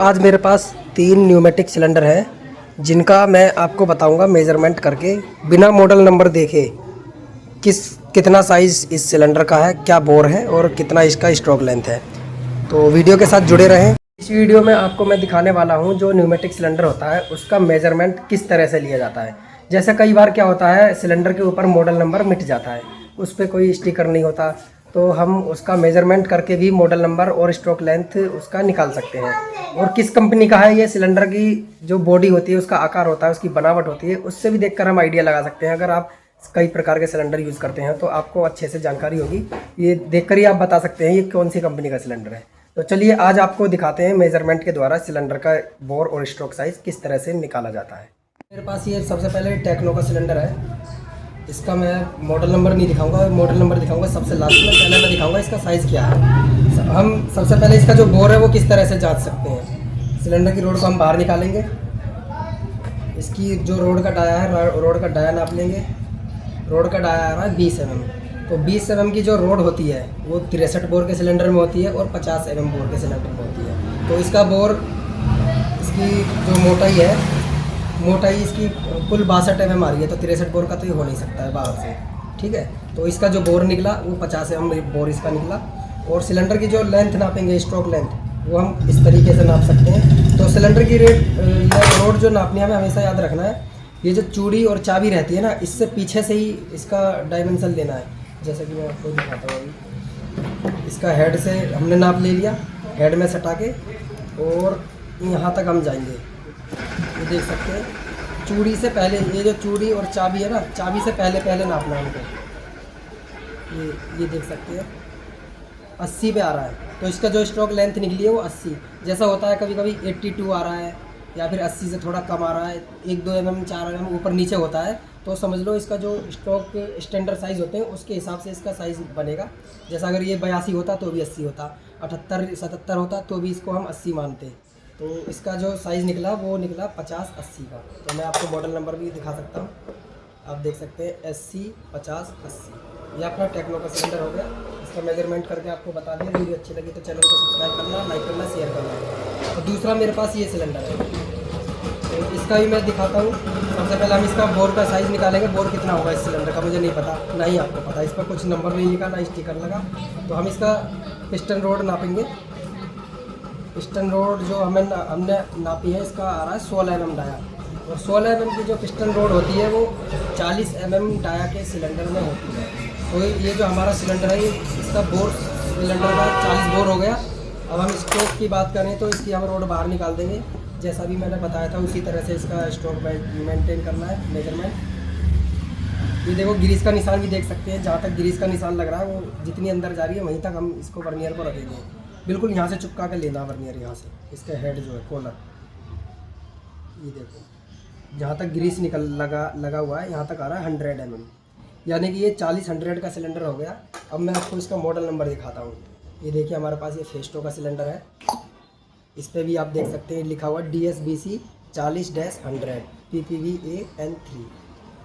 आज मेरे पास 3 pneumatic cylinder हैं जिनका मैं आपको बताऊंगा मेज़रमेंट करके बिना मॉडल नंबर देखे कितना साइज़ इस सिलेंडर का है, क्या बोर है और कितना इसका स्ट्रोक लेंथ है। तो वीडियो के साथ जुड़े रहें। इस वीडियो में आपको मैं दिखाने वाला हूं जो न्यूमेटिक सिलेंडर होता है उसका मेज़रमेंट किस तरह से लिया जाता है। जैसे कई बार क्या होता है, सिलेंडर के ऊपर मॉडल नंबर मिट जाता है, उस पर कोई स्टिकर नहीं होता, तो हम उसका मेज़रमेंट करके भी मॉडल नंबर और स्ट्रोक लेंथ उसका निकाल सकते हैं। और किस कंपनी का है ये सिलेंडर की जो बॉडी होती है, उसका आकार होता है, उसकी बनावट होती है, उससे भी देखकर हम आइडिया लगा सकते हैं। अगर आप कई प्रकार के सिलेंडर यूज़ करते हैं तो आपको अच्छे से जानकारी होगी, ये देखकर ही आप बता सकते हैं ये कौन सी कंपनी का सिलेंडर है। तो चलिए आज आपको दिखाते हैं मेज़रमेंट के द्वारा सिलेंडर का बोर और स्ट्रोक साइज़ किस तरह से निकाला जाता है। मेरे पास ये सबसे पहले टेक्नो का सिलेंडर है। इसका मैं मॉडल नंबर नहीं दिखाऊंगा, मॉडल नंबर दिखाऊंगा सबसे लास्ट में। पहले मैं दिखाऊंगा इसका साइज़ क्या है। हम सबसे पहले इसका जो बोर है वो किस तरह से जांच सकते हैं। सिलेंडर की रोड को हम बाहर निकालेंगे, इसकी जो रोड का डाया है, रोड का डाया नाप लेंगे। रोड का डाया आ रहा है 20 mm, तो 20 mm की जो रोड होती है वो 63 बोर के सिलेंडर में होती है और 50 mm बोर के सिलेंडर में होती है। तो इसका बोर, इसकी जो मोटाई इसकी कुल 62 mm आ रही है, तो 63 बोर का तो ये हो नहीं सकता है बाहर से, ठीक है। तो इसका जो बोर निकला वो 50 mm बोर इसका निकला। और सिलेंडर की जो लेंथ नापेंगे, स्ट्रोक लेंथ, वो हम इस तरीके से नाप सकते हैं। तो सिलेंडर की रोड जो नापनी है, हमें हमेशा याद रखना है, ये जो चूड़ी और चाबी रहती है ना, इससे पीछे से ही इसका डायमेंशन लेना है। जैसे कि मैं आपको दिखाता हूँ अभी, इसका हेड से हमने नाप ले लिया, हेड में सटा के, और यहाँ तक हम जाएंगे। ये देख सकते हैं, चूड़ी से पहले, ये जो चूड़ी और चाबी है ना, चाबी से पहले नापना है हमको। ये देख सकते हैं 80 पे आ रहा है, तो इसका जो स्ट्रोक लेंथ निकली है वो 80। जैसा होता है कभी कभी 82 आ रहा है, या फिर 80 से थोड़ा कम आ रहा है, 1-2 mm 4 mm ऊपर नीचे होता है, तो समझ लो इसका जो स्ट्रोक स्टैंडर्ड साइज़ होते हैं उसके हिसाब से इसका साइज़ बनेगा। जैसा अगर ये 82 होता तो भी 80 होता, 78-77 होता तो भी इसको हम 80 मानते। तो इसका जो साइज़ निकला वो निकला 50-80 का। तो मैं आपको मॉडल नंबर भी दिखा सकता हूँ, आप देख सकते हैं 80 50 80। ये अपना टेक्नो का सिलेंडर हो गया। इसका मेजरमेंट करके आपको बता दिया। वीडियो अच्छी लगी तो चैनल को सब्सक्राइब करना, लाइक करना, शेयर करना। तो दूसरा मेरे पास ये सिलेंडर है, तो इसका भी मैं दिखाता हूँ। सबसे पहले हम इसका बोर का साइज़ निकालेंगे। बोर कितना होगा इस सिलेंडर का मुझे नहीं पता, ना ही आपको पता। इस पर कुछ नंबर नहीं लिखा, ना स्टिकर लगा। तो हम इसका पिस्टन रोड नापेंगे। पिस्टन रोड जो हमने नापी है, इसका आ रहा है 16 mm डाया। और 16 mm की जो पिस्टन रोड होती है वो 40 mm डाया के सिलेंडर में होती है। तो ये जो हमारा सिलेंडर है, इसका बोर सिलेंडर का 40 बोर हो गया। अब हम स्ट्रोक की बात करें तो इसकी हम रोड बाहर निकाल देंगे। जैसा भी मैंने बताया था उसी तरह से इसका स्ट्रोक मेंटेन करना है, मेजरमेंट। ये देखो ग्रीस का निशान भी देख सकते हैं, जहाँ तक ग्रीस का निशान लग रहा है वो जितनी अंदर जा रही है वहीं तक हम इसको वर्नियर को रखेंगे। बिल्कुल यहाँ से चिपका के लेना वर्नियर, यहाँ से इसका हेड जो है कॉलर, ये देखो जहाँ तक ग्रीस लगा हुआ है यहाँ तक आ रहा है 100 mm, यानी कि ये 40-100 का सिलेंडर हो गया। अब मैं आपको इसका मॉडल नंबर दिखाता हूँ। ये देखिए हमारे पास ये फेस्टो का सिलेंडर है, इस पर भी आप देख सकते हैं लिखा हुआ DSBC 40-100 PPVAN3।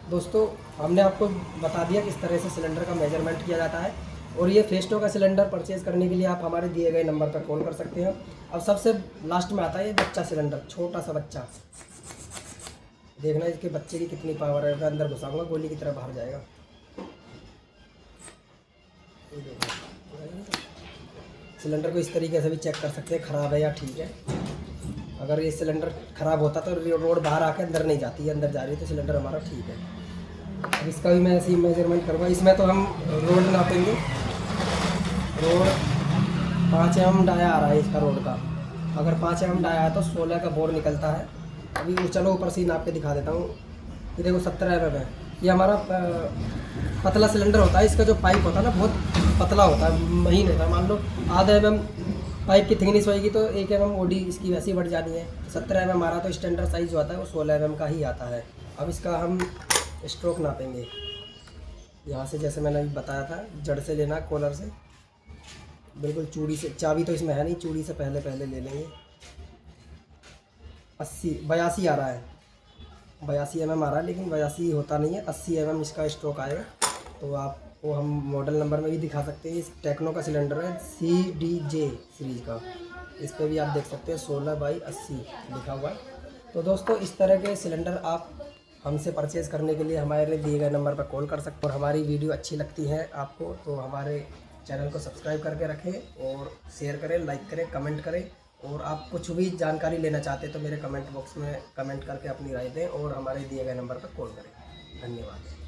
दोस्तों हमने आपको बता दिया किस तरह से सिलेंडर का मेजरमेंट किया जाता है। और ये फेस्टो का सिलेंडर परचेज़ करने के लिए आप हमारे दिए गए नंबर पर कॉल कर सकते हैं। अब सबसे लास्ट में आता है ये बच्चा सिलेंडर, छोटा सा बच्चा। देखना इसके बच्चे की कितनी पावर है, मैं अंदर घुसाऊंगा गोली की तरह बाहर जाएगा। ये देखो, सिलेंडर को इस तरीके से भी चेक कर सकते हैं ख़राब है या ठीक है। अगर ये सिलेंडर ख़राब होता तो रोड बाहर आके अंदर नहीं जाती है, अंदर जा रही है, तो सिलेंडर हमारा ठीक है। अब इसका भी मैं ऐसे ही मेजरमेंट करूँगा। इसमें तो हम रोड नापेंगे। रोड 5 mm डाया आ रहा है इसका रोड का। अगर 5 mm डाया है तो 16 का बोर निकलता है। अभी चलो ऊपर से ही नाप के दिखा देता हूँ। ये देखो 17 mm है। ये हमारा पतला सिलेंडर होता है, इसका जो पाइप होता है ना बहुत पतला होता है, महीन होता है। मान लो आधा mm पाइप की थिकनेस होएगी तो 1 mm ओडी इसकी वैसी बढ़ जानी है। 17 mm हमारा तो स्टैंडर्ड साइज़ जो आता है वो 16 mm का ही आता है। अब इसका हम स्ट्रोक नापेंगे। यहाँ से जैसे मैंने अभी बताया था, जड़ से लेना, कॉलर से, बिल्कुल चूड़ी से। चाबी तो इसमें है नहीं, चूड़ी से पहले ले लेंगे। 82 आ रहा है, 82 mm आ रहा है, लेकिन 82 होता नहीं है, 80 mm इसका स्ट्रोक आएगा। तो आपको हम मॉडल नंबर में भी दिखा सकते हैं। इस टेक्नो का सिलेंडर है CDJ सीरीज़ का। इस पे भी आप देख सकते हैं 16/80 लिखा हुआ है। तो दोस्तों इस तरह के सिलेंडर आप हमसे परचेज़ करने के लिए हमारे दिए गए नंबर पर कॉल कर सकते हैं। और हमारी वीडियो अच्छी लगती है आपको तो हमारे चैनल को सब्सक्राइब करके रखें और शेयर करें, लाइक करें, कमेंट करें। और आप कुछ भी जानकारी लेना चाहते हैं तो मेरे कमेंट बॉक्स में कमेंट करके अपनी राय दें और हमारे दिए गए नंबर पर कॉल करें। धन्यवाद।